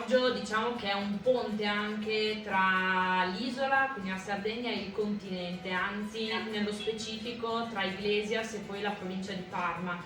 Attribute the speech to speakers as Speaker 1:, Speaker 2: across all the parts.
Speaker 1: Giorgio diciamo che è un ponte anche tra l'isola, quindi la Sardegna, e il continente, anzi nello specifico tra Iglesias e poi la provincia di Parma.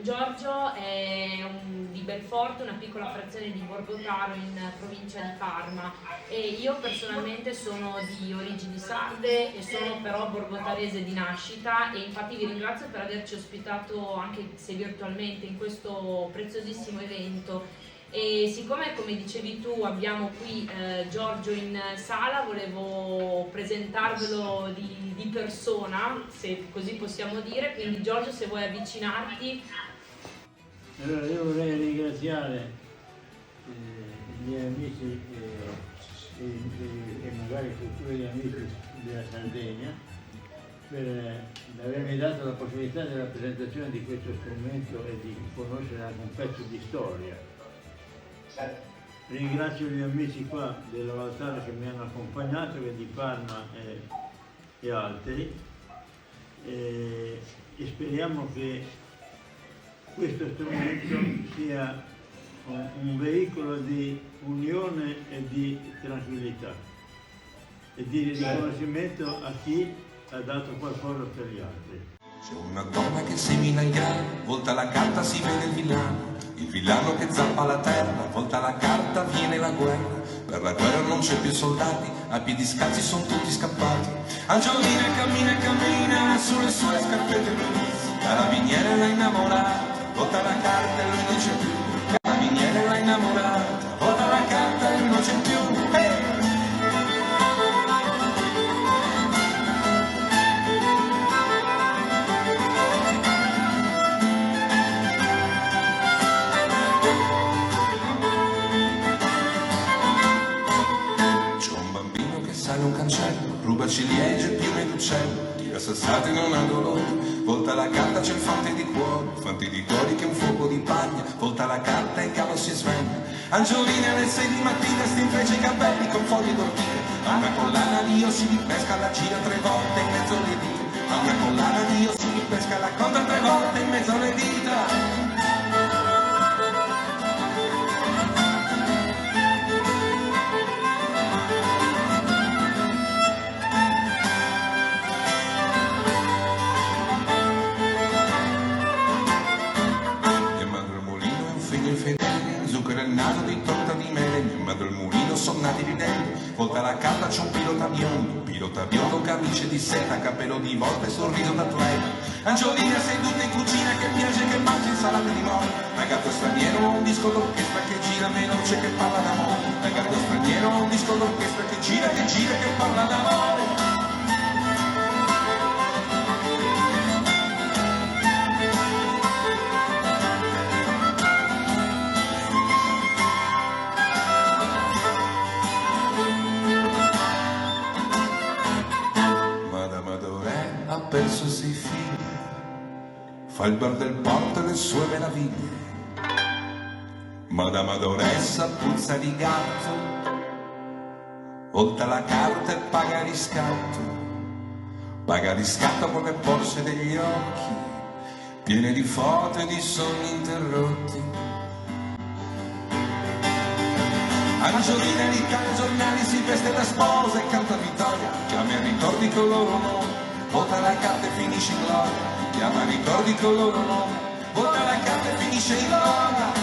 Speaker 1: Giorgio è di Belforte, una piccola frazione di Borgotaro in provincia di Parma, e io personalmente sono di origini sarde e sono però borgotarese di nascita, e infatti vi ringrazio per averci ospitato anche se virtualmente in questo preziosissimo evento. E siccome, come dicevi tu, abbiamo qui Giorgio in sala, volevo presentarvelo di persona, se così possiamo dire, quindi Giorgio, se vuoi avvicinarti.
Speaker 2: Allora io vorrei ringraziare gli amici e magari futuri amici della Sardegna per avermi dato la possibilità della presentazione di questo strumento e di conoscere anche un pezzo di storia. Ringrazio gli amici qua della Valtara che mi hanno accompagnato, che di Parma e altri, e speriamo che questo strumento sia un veicolo di unione e di tranquillità e di riconoscimento a chi ha dato qualcosa per gli altri.
Speaker 3: C'è una donna che semina il grano, volta la carta si vede il villano che zappa la terra, volta la carta viene la guerra, per la guerra non c'è più soldati, a piedi scalzi sono tutti scappati. Angiolina cammina e cammina sulle sue scarpette blu, carabiniere l'ha innamorata, volta la carta e lui non c'è più, carabiniere l'ha innamorata, volta la carta e lui non c'è più. Un cancello, ruba ciliegie piene d'uccello, tira sassate non ha dolore, volta la carta c'è il fante di cuori che è un fuoco di paglia, volta la carta e il cavallo si sveglia. Angiolina alle 6 di mattina stringe i capelli con foglie d'ortica, ha una collana di ossi di pesca, la gira 3 volte in mezzo alle dita, ha una collana di ossi di pesca, la conta 3 volte in mezzo alle dita. Zucchero il naso di torta di mele, mio madre il mulino son nati ridendo, volta la carta c'è un pilota biondo, camice di seta, capello di volta e sorriso d'atleta. Angiolina seduta in cucina che piange che mangia insalata di mora, ragazzo straniero un disco d'orchestra che gira veloce che parla d'amore, ragazzo straniero un disco d'orchestra che gira che parla d'amore. Ha perso 6 figli, fa il bar del porto e le sue meraviglie. Madama Doressa puzza di gatto, volta la carta e paga riscatto con le borse degli occhi, piene di foto e di sogni interrotti. Angiolina in Italia giornali si veste da sposa e canta vittoria, chiama ricordi con loro nome, volta la carta e finisce in gloria, chiama ricordi con loro nome, volta la carta e finisce in gloria.